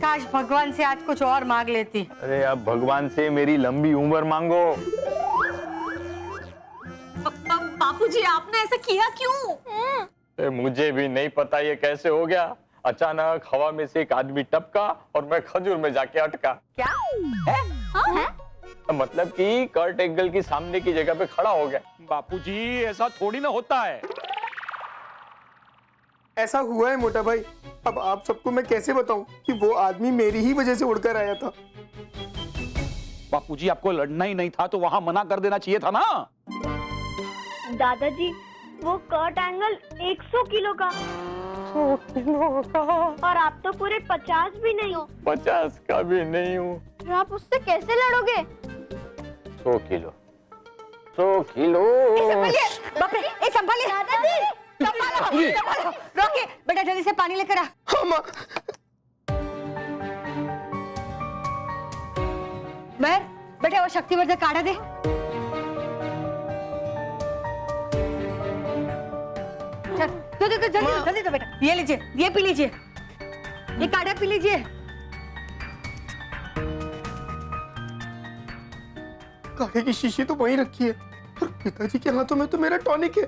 काश भगवान से आज कुछ और मांग लेती। अरे अब भगवान से मेरी लंबी उम्र मांगो। बापूजी आपने ऐसा किया क्यों? मुझे भी नहीं पता ये कैसे हो गया। अचानक हवा में से एक आदमी टपका और मैं खजूर में जाके अटका। क्या है? हाँ? मतलब कि कर्ट एंगल की सामने की जगह पे खड़ा हो गया। बापूजी ऐसा थोड़ी ना होता है। ऐसा हुआ है मोटा भाई। अब आप सबको मैं कैसे बताऊं कि वो आदमी मेरी ही वजह से उड़कर आया था। बापूजी आपको लड़ना ही नहीं था तो वहां मना कर देना चाहिए था ना। दादाजी वो कर्ट एंगल 100 किलो का 100 किलो का और आप तो पूरे 50 भी नहीं हो। 50 का भी नहीं हूँ। तो आप उससे कैसे लड़ोगे? 100 किलो 100 किलो। संभालिए, बाप रे, ए संभालिए दादाजी, संभालो, रोके बेटा, जल्दी से पानी लेकर आ। महर, बेटा वो शक्तिवर्धक काढ़ा दे। चल, दो जल्दी दो बेटा। ये लीजिए, ये पी लीजिए, ये काढ़ा पी लीजिए। काढ़े की शीशी तो वहीं रखी है और पिताजी के हाथों में तो मेरा टॉनिक है।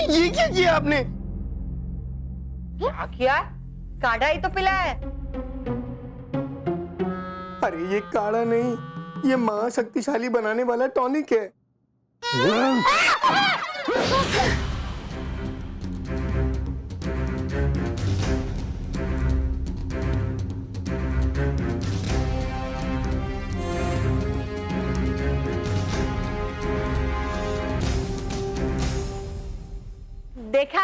ये क्या किया आपने? क्या किया? काढ़ा ही तो पिला है। अरे ये काढ़ा नहीं, ये महाशक्तिशाली बनाने वाला टॉनिक है। देखा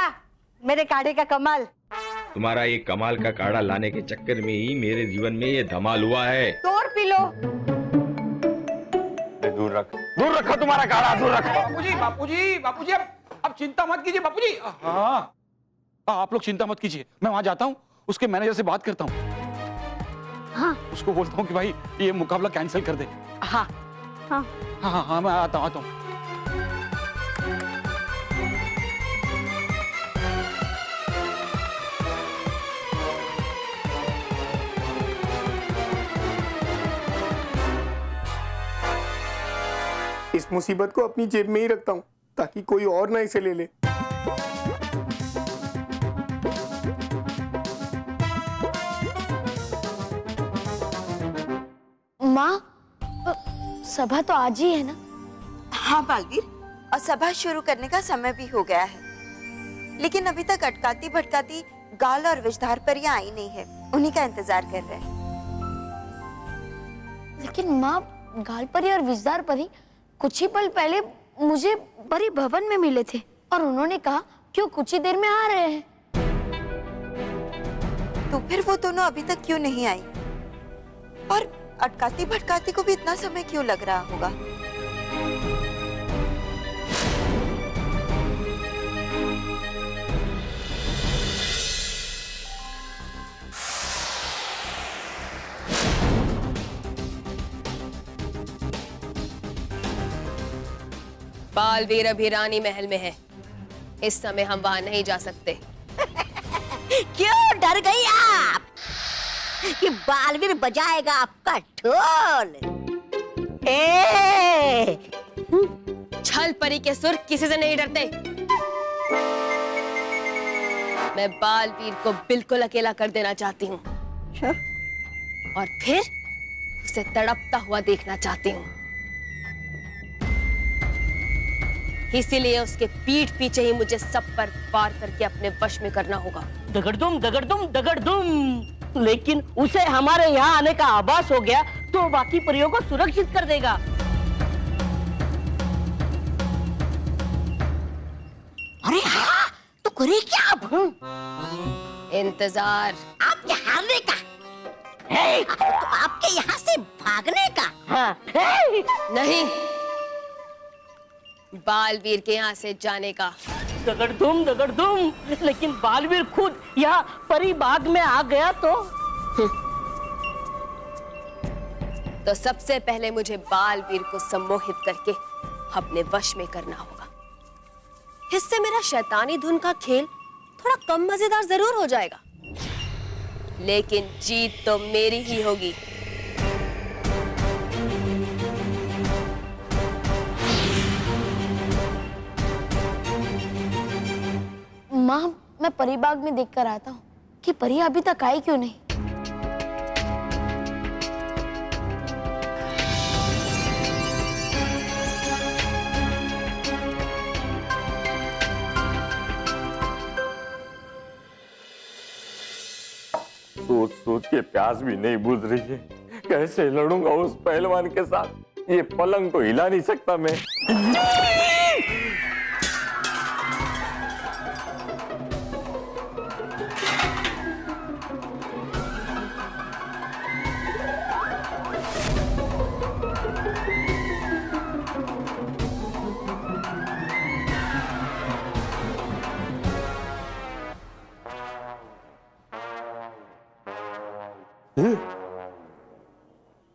मेरे काढ़े का कमाल। तुम्हारा ये कमाल का काढ़ा लाने के चक्कर में ही मेरे जीवन में ये धमाल हुआ है। तोड़ पी लो। दूर रखो तुम्हारा काढ़ा, दूर रखो। बापूजी बापूजी बापूजी अब चिंता मत कीजिए बापूजी। हाँ आप लोग चिंता मत कीजिए, मैं वहां जाता हूँ, उसके मैनेजर से बात करता हूँ। हाँ उसको बोलता हूँ कि भाई ये मुकाबला कैंसिल कर दे। हाँ हाँ हाँ हाँ मैं आता हूँ। इस मुसीबत को अपनी जेब में ही रखता हूँ ताकि कोई और ना इसे ले ले। माँ, सभा तो आज ही है ना? हाँ बालवीर, और सभा शुरू करने का समय भी हो गया है, लेकिन अभी तक अटकाती भटकाती गाल और विषधार पर यह आई नहीं है। उन्हीं का इंतजार कर रहे हैं। लेकिन माँ, गालपरी और विजदार परी कुछ ही पल पहले मुझे परी भवन में मिले थे और उन्होंने कहा कि वो कुछ ही देर में आ रहे हैं। तो फिर वो दोनों अभी तक क्यों नहीं आई? और अटकाती भटकाती को भी इतना समय क्यों लग रहा होगा? बालवीर अभी रानी महल में है, इस समय हम वहां नहीं जा सकते। क्यों डर गई आप कि बालवीर बजाएगा आपका ढोल? छल परी के सुर किसी से नहीं डरते। मैं बालवीर को बिल्कुल अकेला कर देना चाहती हूँ और फिर उसे तड़पता हुआ देखना चाहती हूँ। इसीलिए उसके पीठ पीछे ही मुझे सब पर वार करके अपने वश में करना होगा। दगड़दुम दगड़दुम दगड़दुम। लेकिन उसे हमारे यहाँ आने का आभास हो गया तो बाकी परियों को सुरक्षित कर देगा। अरे हाँ, तो करे क्या अब? इंतजार। आपके हारने का, तो आपके यहाँ से भागने का। हाँ। नहीं, बालवीर के यहाँ से जाने का। दगड़ दुम, लेकिन बालवीर खुद यहाँ परी बाग में आ गया तो सबसे पहले मुझे बालवीर को सम्मोहित करके अपने वश में करना होगा। इससे मेरा शैतानी धुन का खेल थोड़ा कम मजेदार जरूर हो जाएगा, लेकिन जीत तो मेरी ही होगी। माँ, मैं परी बाग में देखकर आता हूँ कि परी अभी तक आई क्यों नहीं। सोच सोच के प्यास भी नहीं बुझ रही है। कैसे लड़ूंगा उस पहलवान के साथ? ये पलंग तो हिला नहीं सकता मैं।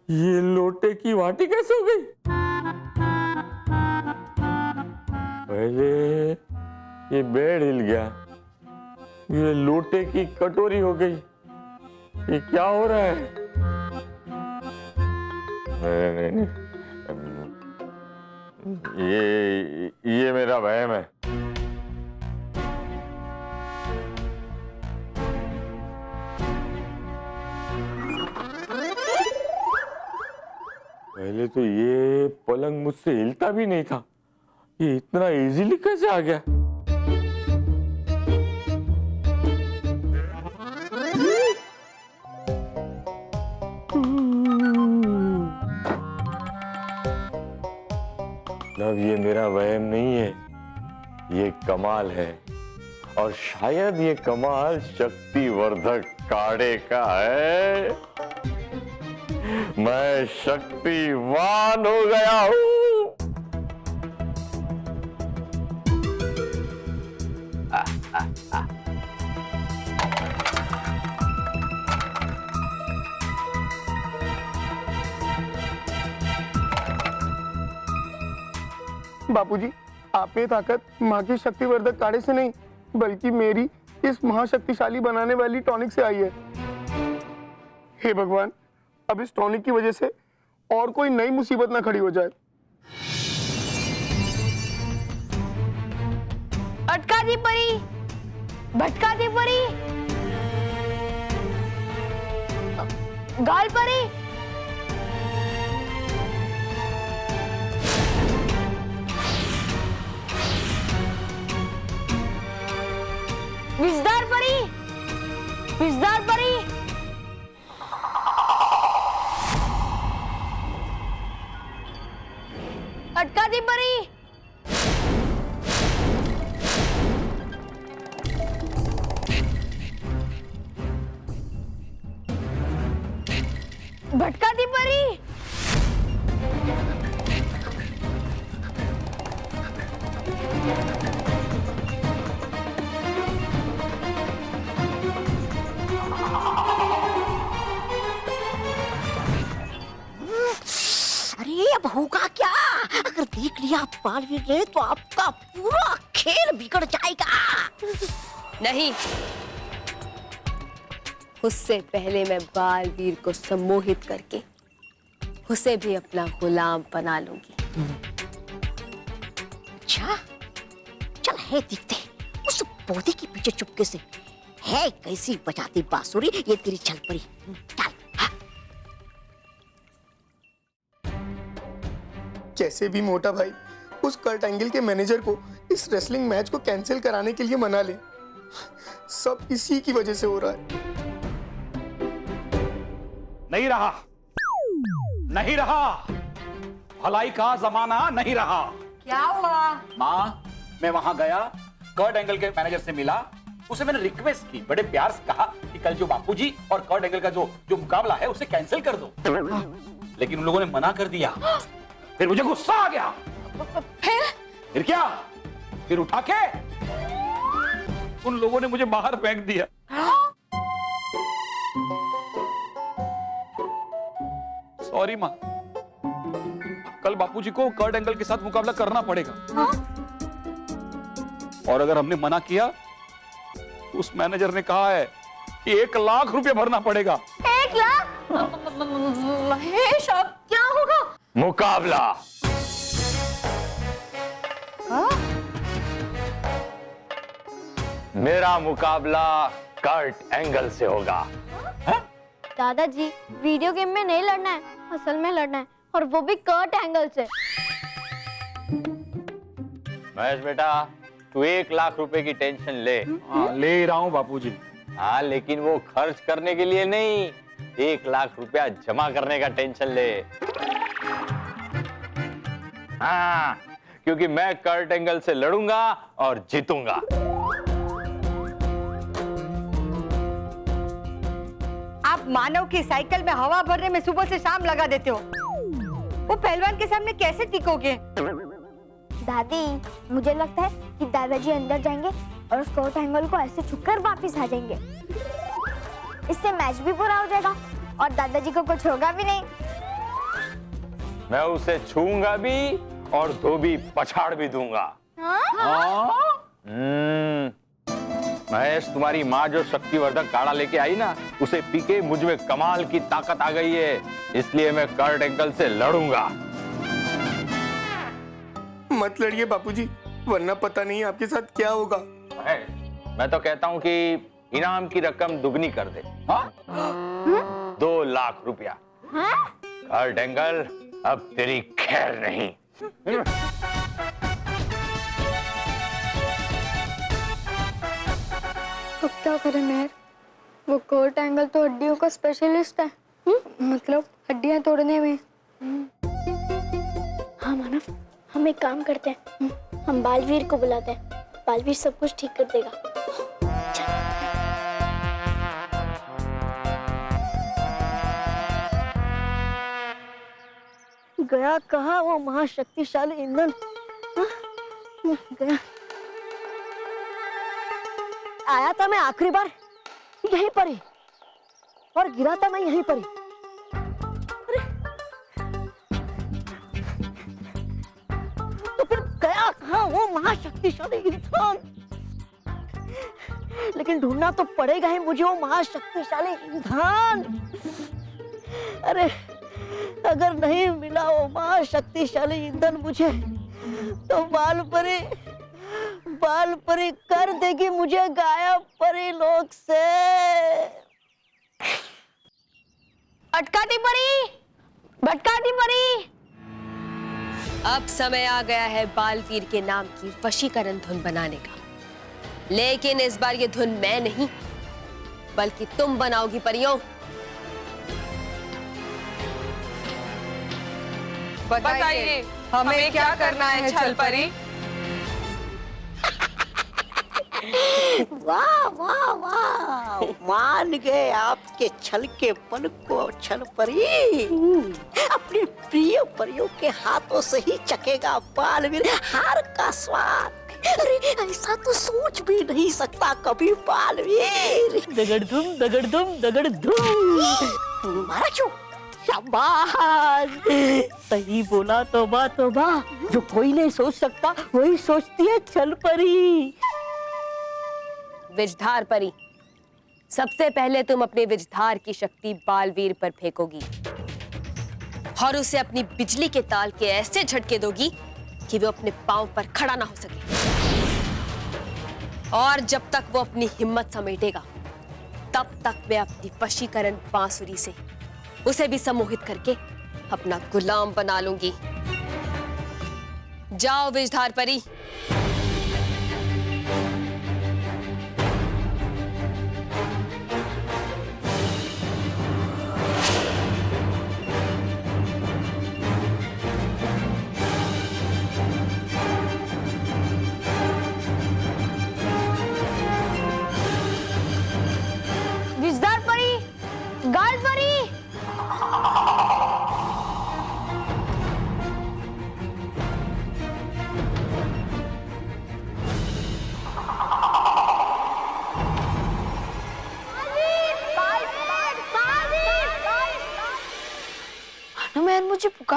ये लोटे की वाटी कैसे हो गई? पहले ये बेड हिल गया, ये लोटे की कटोरी हो गई। ये क्या हो रहा है? नहीं, ये मेरा वहम है। पहले तो ये पलंग मुझसे हिलता भी नहीं था, ये इतना इजीली कैसे आ गया? मतलब ये मेरा वहम नहीं है, ये कमाल है। और शायद ये कमाल शक्तिवर्धक काढ़े का है। मैं शक्तिवान हो गया हूं। बापूजी, आप में ताकत माँ की शक्तिवर्धक काढ़े से नहीं, बल्कि मेरी इस महाशक्तिशाली बनाने वाली टॉनिक से आई है। हे भगवान, अब इस टॉनिक की वजह से और कोई नई मुसीबत ना खड़ी हो जाए। अटका दी परी, भटका दी परी, गाल परी, विजदार परी, विजदार परी, अटका दी परी, भटका दी परी, अरे अब होगा क्या? अगर देख लिया बालवीर ने तो आपका पूरा खेल बिगड़ जाएगा। नहीं, उससे पहले मैं बालवीर को सम्मोहित करके उसे भी अपना गुलाम बना लूंगी। अच्छा, चल है दिखते उस पौधे के पीछे चुपके से है कैसी बजाती बांसुरी ये तेरी चल पड़ी। चल। कैसे भी मोटा भाई उस कर्ट एंगल के मैनेजर को इस रेसलिंग मैच को कैंसिल कराने के लिए मना ले। सब इसी की वजह से हो रहा है। नहीं रहा, नहीं रहा, भलाई का जमाना नहीं रहा। क्या हुआ? माँ, मैं वहां गया, कर्ट एंगल के मैनेजर से मिला, उसे मैंने रिक्वेस्ट की, बड़े प्यार से कहा कि कल जो बापूजी और कर्ट एंगल का जो मुकाबला है उसे कैंसिल कर दो, लेकिन उन लोगों ने मना कर दिया। फिर मुझे गुस्सा आ गया। फिर क्या? फिर उठा के उन लोगों ने मुझे बाहर फेंक दिया। सॉरी माँ, कल बापूजी को कर्ट एंगल के साथ मुकाबला करना पड़ेगा। और अगर हमने मना किया, उस मैनेजर ने कहा है कि 1 लाख रुपए भरना पड़ेगा। 1 लाख? महेश, अब क्या होगा? मुकाबला। मेरा मुकाबला कर्ट एंगल से होगा। दादाजी, वीडियो गेम में नहीं लड़ना है, असल में लड़ना है, और वो भी कर्ट एंगल से। महेश बेटा, तू 1 लाख रुपए की टेंशन ले। ले रहा हूं बापूजी। हाँ, लेकिन वो खर्च करने के लिए नहीं, 1 लाख रुपया जमा करने का टेंशन ले। हाँ, क्योंकि मैं कर्ट एंगल से लड़ूंगा और जीतूंगा। आप मानव की साइकिल में हवा भरने में सुबह से शाम लगा देते हो। वो पहलवान के सामने कैसे टिकोगे? दादी, मुझे लगता है कि दादाजी अंदर जाएंगे और उस कर्ट एंगल को ऐसे छूकर वापस आ जाएंगे। इससे मैच भी पूरा हो जाएगा और दादाजी को कुछ होगा भी नहीं। मैं उसे छूंगा भी और धोबी पछाड़ भी दूंगा। महेश, तुम्हारी माँ जो शक्तिवर्धक काढ़ा लेके आई ना, उसे पी के मुझ में कमाल की ताकत आ गई है, इसलिए मैं कर्ट एंगल से लड़ूंगा। मत लड़िए बापूजी, वरना पता नहीं आपके साथ क्या होगा। मैं तो कहता हूँ कि इनाम की रकम दुगनी कर दे। 2 लाख रुपया। कर्ट एंगल, अब तेरी खैर नहीं। अब क्या करें मेहर? वो कर्ट एंगल तो हड्डियों का स्पेशलिस्ट है। मतलब हड्डियां तोड़ने में। हाँ मानव, हम एक काम करते हैं, हम बालवीर को बुलाते हैं। बालवीर सब कुछ ठीक कर देगा। गया कहाँ वो महाशक्तिशाली ईंधन? गया, आया था मैं आखिरी बार यहीं पर ही और गिरा था मैं यहीं पर ही। तो फिर गया कहाँ वो महाशक्तिशाली ईंधन? लेकिन ढूंढना तो पड़ेगा ही मुझे वो महाशक्तिशाली ईंधन। अरे अगर नहीं मिला वो महाशक्तिशाली ईंधन मुझे, तो बाल परी कर देगी मुझे गायब परी लोक से। अटकाती परी, भटकाती परी। अब समय आ गया है बालवीर के नाम की वशीकरण धुन बनाने का। लेकिन इस बार ये धुन मैं नहीं, बल्कि तुम बनाओगी परियों। बताइए, हमें क्या करना है छल परी? वाह वाह वाह, मान गए आपके छल के बल को छल परी। अपने प्रिय परियों के हाथों से ही चखेगा बालवीर हार का स्वाद। अरे ऐसा तो सोच भी नहीं सकता कभी बालवीर। दगड़धुम दगड़धुम दगड़धुम। मारा क्यों? शाबाश, सही बोला। तौबा तौबा, जो कोई नहीं सोच सकता वही सोचती है छल परी। विजधार परी, सबसे पहले तुम अपने विजधार की शक्ति बालवीर पर फेंकोगी और उसे अपनी बिजली के ताल के ऐसे झटके दोगी कि वो अपने पांव पर खड़ा ना हो सके। और जब तक वो अपनी हिम्मत समेटेगा, तब तक मैं अपनी वशीकरण बांसुरी से उसे भी सम्मोहित करके अपना गुलाम बना लूंगी। जाओ विजधार परी। विजधार परी, गाल परी।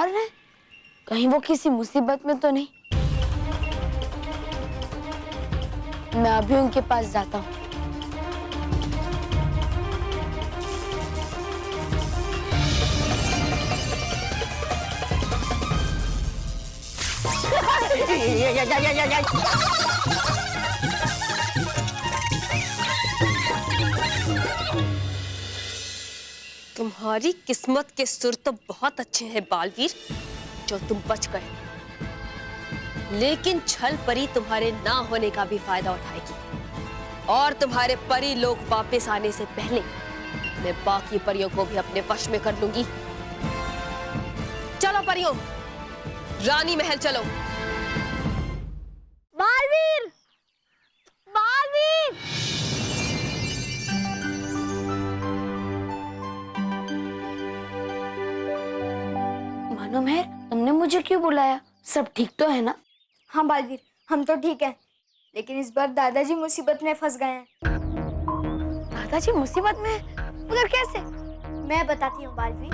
डर रहे हैं, कहीं वो किसी मुसीबत में तो नहीं। मैं अभी उनके पास जाता हूँ। तुम्हारी किस्मत के सुर तो बहुत अच्छे हैं बालवीर, जो तुम बच गए। लेकिन छल परी तुम्हारे ना होने का भी फायदा उठाएगी और तुम्हारे परी लोग वापस आने से पहले मैं बाकी परियों को भी अपने वश में कर लूंगी। चलो परियों, रानी महल चलो। बालवीर, बालवीर! मानो मेहर, तुमने मुझे क्यों बुलाया? सब ठीक तो है ना? हाँ बालवीर, हम तो ठीक हैं, लेकिन इस बार दादाजी मुसीबत में फंस गए हैं। दादाजी मुसीबत में? मगर कैसे? मैं बताती हूँ बालवीर।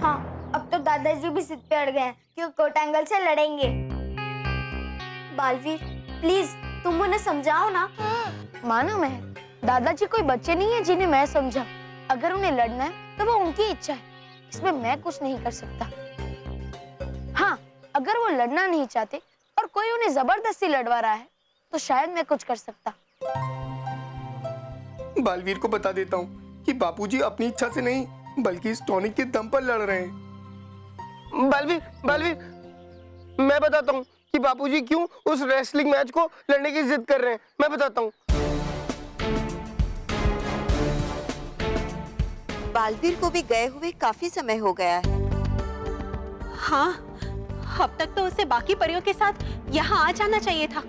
हाँ, अब तो दादाजी भी जिद पे अड़ गए हैं कि वो कोट एंगल से लड़ेंगे। बालवीर, प्लीज तुम उन्हें समझाओ ना। मानो मैं, दादाजी कोई बच्चे नहीं है जिन्हें मैं समझा। अगर उन्हें लड़ना है तो वो उनकी इच्छा है, इसमें मैं कुछ नहीं कर सकता। हाँ, अगर वो लड़ना नहीं चाहते और कोई उन्हें जबरदस्ती लड़वा रहा है तो शायद मैं कुछ कर सकता। बालवीर को बता देता हूँ कि बापूजी अपनी इच्छा से नहीं बल्कि इस टॉनिक के दम पर लड़ रहे हैं। बालवीर, बालवीर, मैं बताता हूँ कि बापूजी क्यों उस रेसलिंग मैच को लड़ने की जिद कर रहे हैं। मैं बताता हूँ। बालवीर को भी गए हुए काफी समय हो गया है। हाँ, अब तक तो उसे बाकी परियों के साथ यहाँ आ जाना चाहिए था।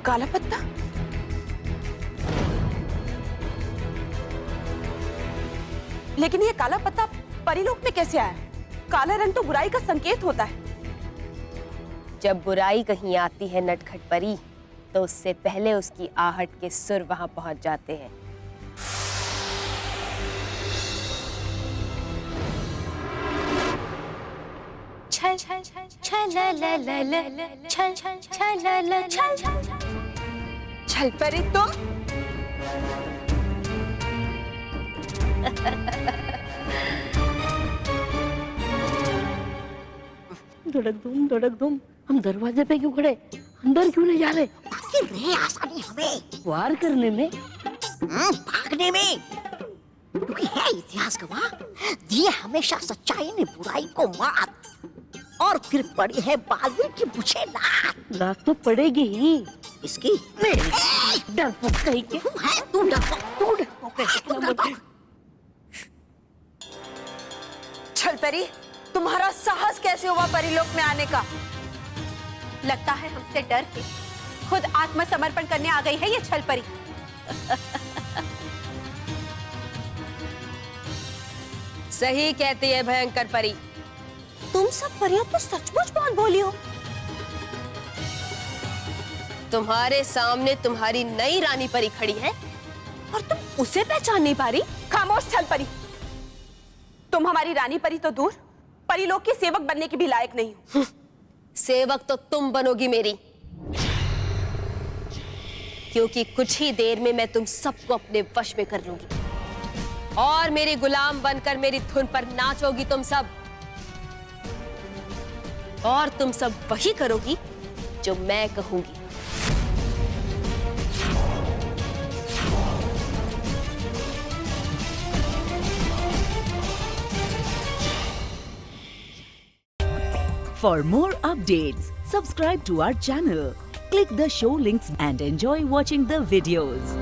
काला पत्ता? लेकिन ये काला पत्ता परीलोक में कैसे आया? काला रंग तो बुराई का संकेत होता है। जब बुराई कहीं आती है नटखट परी, तो उससे पहले उसकी आहट के सुर वहां पहुंच जाते हैं। छल छल छल छल ल ल ल छल छल छल ल ल छल छल परी तुम? धड़क धूम, हम दरवाजे पे क्यों खड़े? अंदर क्यों नहीं जा रहे? रहे आसानी हमें वार करने में, भागने में, क्योंकि है इतिहास गवाह, दिए हमेशा सच्चाई ने बुराई को मात, और फिर पड़ी है बालवीर की मुझे लात तो पड़ेगी ही। इसकी डरपोक कहीं के। तू डरपोक। छल परी, तुम्हारा साहस कैसे हुआ परीलोक में आने का? लगता है हमसे डर के खुद आत्मसमर्पण करने आ गई है ये छल परी। सही कहती है भयंकर परी। तुम सब परियां तो सचमुच बहुत भोली हो। तुम्हारे सामने तुम्हारी नई रानी परी खड़ी है और तुम उसे पहचान नहीं पा रही। खामोश छल परी, तुम हमारी रानी परी तो दूर, परीलोक के सेवक बनने की भी लायक नहीं हो। सेवक तो तुम बनोगी मेरी, क्योंकि कुछ ही देर में मैं तुम सबको अपने वश में कर लूंगी और मेरी गुलाम बनकर मेरी धुन पर नाचोगी तुम सब। और तुम सब वही करोगी जो मैं कहूंगी। For more updates, subscribe to our channel, click the show links and enjoy watching the videos.